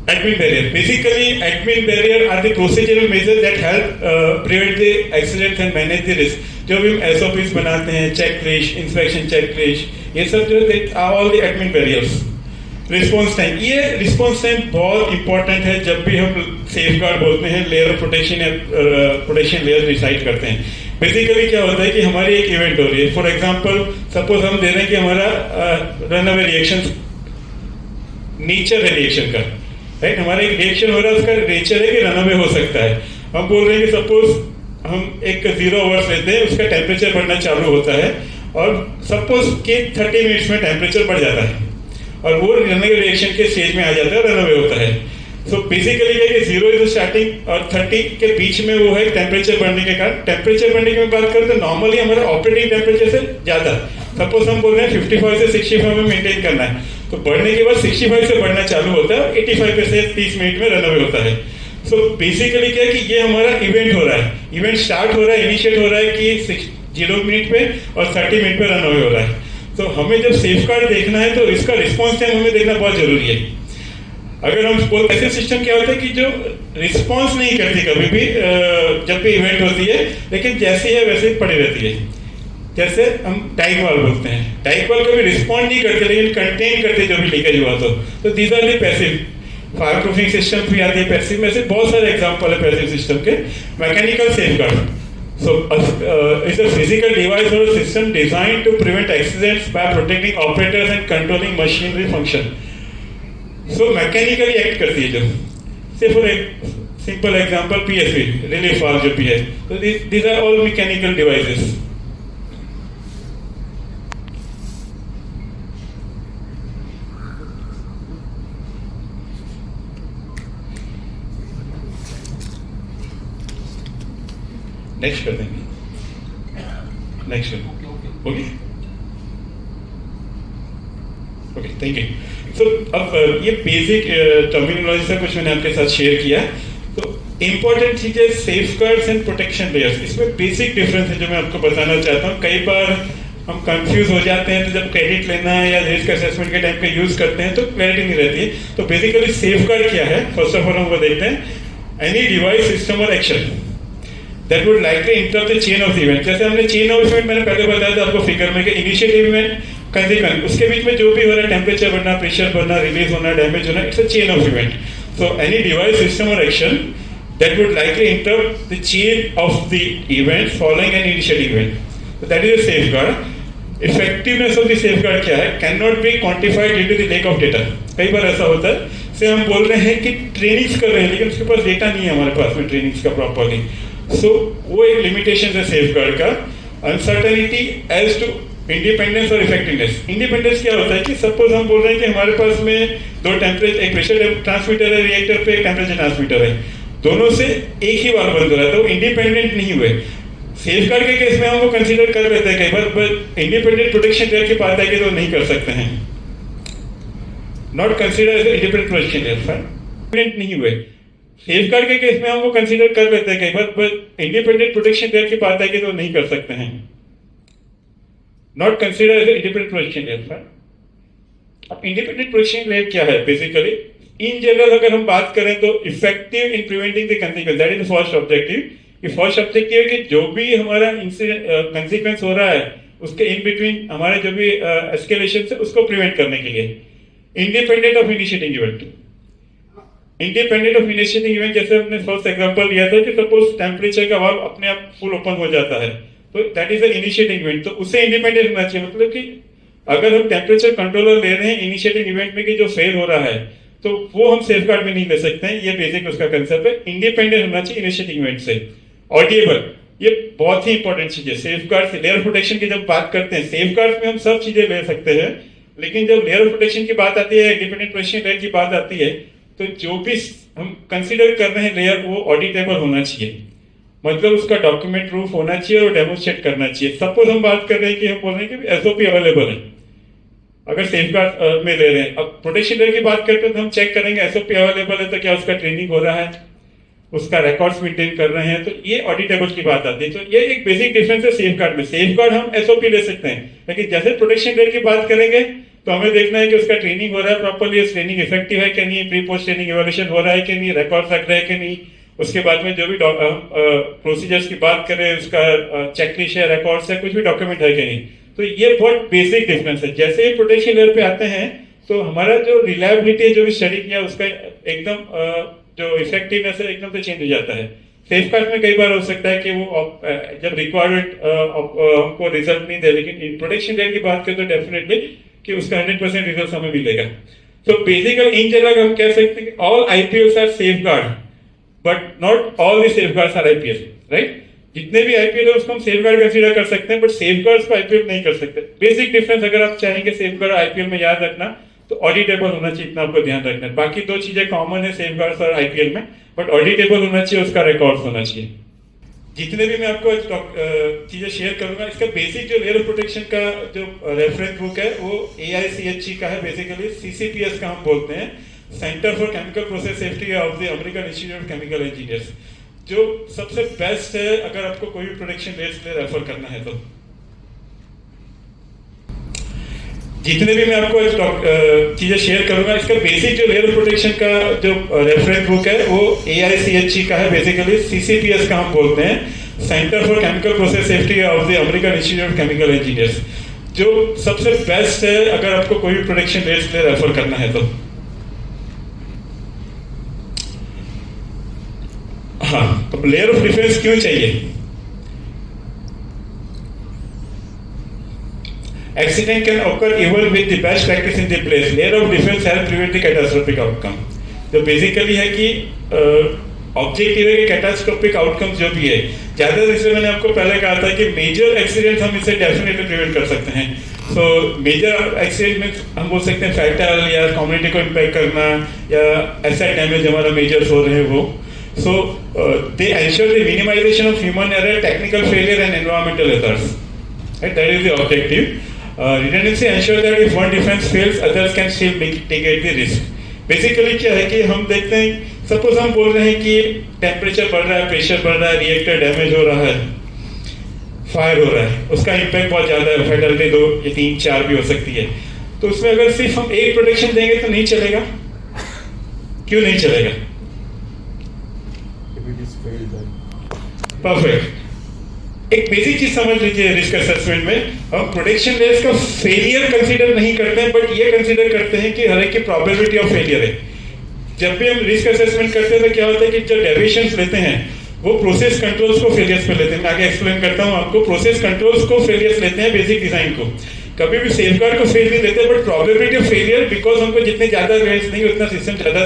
Admin barrier. Basically, admin barrier are the procedural measures that help prevent the accidents and manage the risk. जो भी हम SOPs बनाते हैं, checklist, inspection checklist, ये सब जो are all the admin barriers. Response time, ये response time बहुत इंपॉर्टेंट है जब भी हम सेफ गार्ड बोलते हैं, लेयर ऑफ प्रोटेक्शन या प्रोटेक्शन लेयर डिसाइड करते हैं. बेसिकली क्या होता है कि हमारी एक इवेंट हो रही है, फॉर एग्जांपल सपोज हम दे रहे हैं कि हमारा रन अवे रिएक्शन नेचर है रिएक्शन का, राइट. हमारा एक रिएक्शन हो रहा है, उसका नेचर है कि रन अवे हो सकता है. हम बोल रहे हैं कि सपोज हम एक 0 आवर्स लेते हैं, उसका टेम्परेचर बढ़ना चालू होता है और सपोज कि 30 मिनट्स में टेम्परेचर बढ़ जाता है और वो रन अवे रिएक्शन के स्टेज में आ जाता है, रन अवे होता है. सो बेसिकली ये कि 0 इज स्टार्टिंग और 30 के बीच में वो है टेम्परेचर बढ़ने के कारण. टेम्परेचर बढ़ने की बात करें तो नॉर्मली हमारा ऑपरेटिंग टेम्परेचर से ज़्यादा, सपोज हम बोल रहे हैं 55 से 65 में मेंटेन करना है, तो बढ़ने के बाद 65 से बढ़ना चालू होता है और 85 पे से 30 मिनट में रन अवे होता है. सो बेसिकली क्या है कि ये हमारा इवेंट हो रहा है, इवेंट स्टार्ट हो रहा है, इनिशिएट हो रहा है कि 0 मिनट पे और 30 मिनट पे रन अवे हो रहा है. तो हमें जब सेफ गार्ड देखना है तो इसका रिस्पॉन्स टाइम हमें देखना बहुत जरूरी है. अगर हम ऐसे सिस्टम क्या होता है कि जो रिस्पॉन्स नहीं करती कभी भी जब भी इवेंट होती है, लेकिन जैसे है वैसे ही पड़ी रहती है. जैसे हम टाइक वाल बोलते हैं, टाइक वाल कभी रिस्पॉन्ड नहीं करते लेकिन कंटेन करते जो भी लीकेज हुआ. तो these are the passive. Fire proofing system भी आती है पैसिव में से, बहुत सारे एग्जाम्पल है पैसिव सिस्टम के. Mechanical safe guard, so it's a physical device or a system designed to prevent accidents by protecting operators and controlling machinery function. So mechanically act करती है जो, say for a simple example PSV, relief valve जो भी है. So these are all mechanical devices. Next कर देंगे, next okay okay, thank you. So अब ये बेसिक टर्मिनोलॉजी से कुछ मैंने आपके साथ शेयर किया. तो इम्पोर्टेंट चीज़ है safe guards and protection layers. इसमें बेसिक डिफरेंस है जो मैं आपको बताना चाहता हूँ. कई बार हम कंफ्यूज हो जाते हैं, तो जब क्रेडिट लेना है या रिस्क असेसमेंट के टाइम पे यूज करते हैं तो क्लैरिटी नहीं रहती है. तो बेसिकली सेफ गार्ड क्या है, फर्स्ट ऑफ ऑल हम वो देखते हैं. एनी डिवाइस, सिस्टम और action that would likely interrupt the chain of the event. जैसे हमने चेन ऑफ इवेंट मैंने पहले बताया था आपको फिगर में कि इनिशिएटिव इवेंट, कंसीक्वेंस, उसके बीच में जो भी हो रहा है, टेम्परेचर बढ़ना, प्रेशर बढ़ना, रिलीज होना, डैमेज होना, it's a chain of event. So any device, system और action that would likely interrupt the chain of the event following an initiating event. So that is a safeguard. Effectiveness of the safeguard क्या है? Cannot be quantified due to the lack of data. कई बार ऐसा होता है, से हम बोल रहे हैं कि ट्रेनिंग्स कर रहे हैं लेकिन उसके पास डेटा नहीं है हमारे पास में ट्रेनिंग्स का प्रॉपरली. सो वो एक लिमिटेशन है सेफगार्ड का. अनसर्टेनिटी एज टू इंडिपेंडेंस और इफेक्टिवनेस. इंडिपेंडेंस क्या होता है कि सपोज हम बोल रहे हैं कि हमारे पास में दो टेम्परेचर, एक प्रेशर ट्रांसमीटर है रिएक्टर पे, एक टेम्परेचर ट्रांसमीटर है, दोनों से एक ही बार बंद हो रहा है, तो इंडिपेंडेंट नहीं हुए. सेफगार्ड के केस में हम वो कंसीडर कर लेते हैं कई बार, बट इंडिपेंडेंट प्रोटेक्शन लेयर की बात है कि तो नहीं कर सकते हैं. Not consider as independent protection layer, independent नहीं हुए. सेफगार्ड के केस में हम वो कंसीडर कर लेते हैं कई बार, बट इंडिपेंडेंट प्रोटेक्शन लेयर की बात है कि तो नहीं कर सकते हैं. Not consider as independent protection layer. अब इंडिपेंडेंट प्रोटेक्शन लेयर क्या है बेसिकली? इन जनरल अगर हम बात करें तो effective in preventing the consequence, that is the first objective. ये फर्स्ट ऑब्जेक्टिव है कि जो भी हमारा कंसीक्वेंस हो रहा है उसके इन बिटवीन हमारे जो भी एस्केलेशन है उसको प्रिवेंट करने के लिए. Independent of initiating event. Independent of initiating event जैसे हमने फर्स्ट एग्जांपल लिया था कि सपोज टेम्परेचर का वाल्व अपने आप फुल ओपन हो जाता है, तो that is the initiating event. तो उससे इंडिपेंडेंट होना चाहिए. मतलब कि अगर हम टेम्परेचर कंट्रोलर ले रहे हैं इनिशिएटिंग इवेंट में कि जो फेल हो रहा है, तो वो हम सेफगार्ड में नहीं ले सकते हैं. ये बेसिक उसका कंसेप्ट है. इंडिपेंडेंट होना चाहिए इनिशिएटिंग इवेंट से. ऑडिएबल, ये बहुत ही इंपॉर्टेंट चीज है. सेफगार्ड से लेयर प्रोटेक्शन की जब बात करते हैं, सेफगार्ड में हम सब चीजें ले सकते हैं, लेकिन जब लेयर प्रोटेक्शन की बात आती है, इंडिपेंडेंट प्रोटेक्शन लेयर की बात आती है, तो जो भी हम कंसीडर कर रहे हैं लेयर वो ऑडिटेबल होना चाहिए. मतलब उसका डॉक्यूमेंट प्रूफ होना चाहिए और डेमोन्स्ट्रेट करना चाहिए. सपोज हम बात कर रहे हैं कि हम बोल रहे हैं कि एसओपी अवेलेबल है अगर सेफगार्ड में ले रहे हैं. अब प्रोटेक्शन लेयर की बात करते हैं तो हम चेक करेंगे एसओपी अवेलेबल है तो क्या उसका ट्रेनिंग हो रहा है, उसका रिकॉर्ड्स मेंटेन कर रहे हैं, तो ये ऑडिटेबल की बात आती है. तो ये एक बेसिक डिफरेंस है सेफगार्ड में. सेफगार्ड हम एसओपी ले सकते हैं, लेकिन जैसे प्रोटेक्शन लेयर की बात करेंगे तो हमें देखना है कि उसका ट्रेनिंग हो रहा है प्रॉपरली, ट्रेनिंग इफेक्टिव है कि नहीं, प्री पोस्ट ट्रेनिंग इवोल्यूशन हो रहा है कि नहीं, रिकॉर्ड रख रहे हैं कि नहीं। उसके बाद में जो भी प्रोसीजर्स की बात करें, उसका चेकलिस्ट है, रिकॉर्ड्स है, कुछ भी डॉक्यूमेंट है कि नहीं। तो ये बहुत बेसिक डिफरेंस है। जैसे ही प्रोटेक्शन लेयर पे आते हैं तो हमारा जो रिलायबिलिटी जो भी स्टडी किया उसका एकदम जो इफेक्टिवनेस है एकदम से चेंज हो जाता है। सेफ कार्ड में कई बार हो सकता है कि वो जब रिक्वायर्ड हमको रिजल्ट नहीं दे, लेकिन प्रोटेक्शन लेयर की बात करें तो डेफिनेटली कि उसका 100% रिजल्ट हमें मिलेगा। तो बेसिकली इन जनरल हम कह सकते हैं कि all IPLs are safeguard, but not all the safeguards are IPL, right. जितने भी आईपीएल है उसको हम सेफ गार्ड कंसीडर कर सकते हैं, बट सेफ गार्ड्स को आईपीएल नहीं कर सकते। बेसिक डिफरेंस अगर आप चाहेंगे सेफ गार्ड आईपीएल में याद रखना तो ऑडिटेबल होना चाहिए, इतना आपको ध्यान रखना है। बाकी दो चीजें कॉमन है सेफ गार्ड्स और आईपीएल में, बट ऑडिटेबल होना चाहिए, उसका रिकॉर्ड होना चाहिए। जितने भी मैं आपको चीजें शेयर करूंगा, इसका बेसिक जो लेयर ऑफ प्रोटेक्शन का जो रेफरेंस बुक है वो AICHE का है, बेसिकली CCPS का हम बोलते हैं, centre for chemical process safety of the American institute of chemical engineers, जो सबसे बेस्ट है अगर आपको कोई भी प्रोटेक्शन लेयर्स के लिए रेफर करना है तो। जितने भी मैं आपको चीजें शेयर करूंगा, इसका बेसिक जो लेयर ऑफ प्रोटेक्शन का जो रेफरेंस बुक है वो AICHE का है, बेसिकली CCPS का हम बोलते हैं, centre for chemical process safety of the American institute of chemical engineers, जो सबसे बेस्ट है अगर आपको कोई भी प्रोटेक्शन लेयर्स के लिए रेफर करना है तो। हाँ, तो लेयर ऑफ डिफेंस क्यों चाहिए? Accident can occur even with the best practice in the place. Layer of defense help prevent the catastrophic outcome. तो बेसिकली है कि ऑब्जेक्टिव है कि कैटास्ट्रोफिक आउटकम जो भी है, ज्यादा इसलिए मैंने आपको पहले कहा था कि मेजर एक्सीडेंट हम इसे डेफिनेटली प्रिवेंट कर सकते हैं। सो मेजर एक्सीडेंट में हम बोल सकते हैं फैटल या कम्युनिटी को इम्पैक्ट करना या एसेट डैमेज हमारा मेजर हो रहे हैं वो। So they ensure the minimisation of human error, technical failure and environmental errors, right, that is the objective. Redundancy ensure that if one defense fails, others can still mitigate the risk. Basically क्या है कि हम देखते हैं, suppose हम बोल रहे हैं कि टेम्परेचर बढ़ रहा है, प्रेशर बढ़ रहा है, रिएक्टर डैमेज हो रहा है, फायर हो रहा है, उसका इम्पैक्ट बहुत ज्यादा है, फैटलिटी 2 या 3 4 भी हो सकती है। तो उसमें अगर सिर्फ हम एक प्रोटेक्शन देंगे तो नहीं चलेगा। क्यों नहीं चलेगा? परफेक्ट। एक बेसिक चीज समझ लीजिए, रिस्क असेसमेंट में हम प्रोटेक्शन लेयर्स का फेलियर कंसीडर नहीं करते हैं, बट ये कंसीडर करते हैं कि हर एक की प्रोबेबिलिटी ऑफ फेलियर है। जब भी हम रिस्क असेसमेंट करते हैं तो क्या होता है कि जो डेविएशंस लेते हैं वो प्रोसेस कंट्रोल्स को फेलियर्स पे लेते हैं। मैं आगे एक्सप्लेन करता हूँ आपको। प्रोसेस कंट्रोल्स को फेलियर्स लेते हैं, बेसिक डिजाइन को कभी भी सेफगार्ड को फेल नहीं लेते, but probability of failure, because हमको जितने ज्यादा रेंज नहीं उतना सिस्टम ज्यादा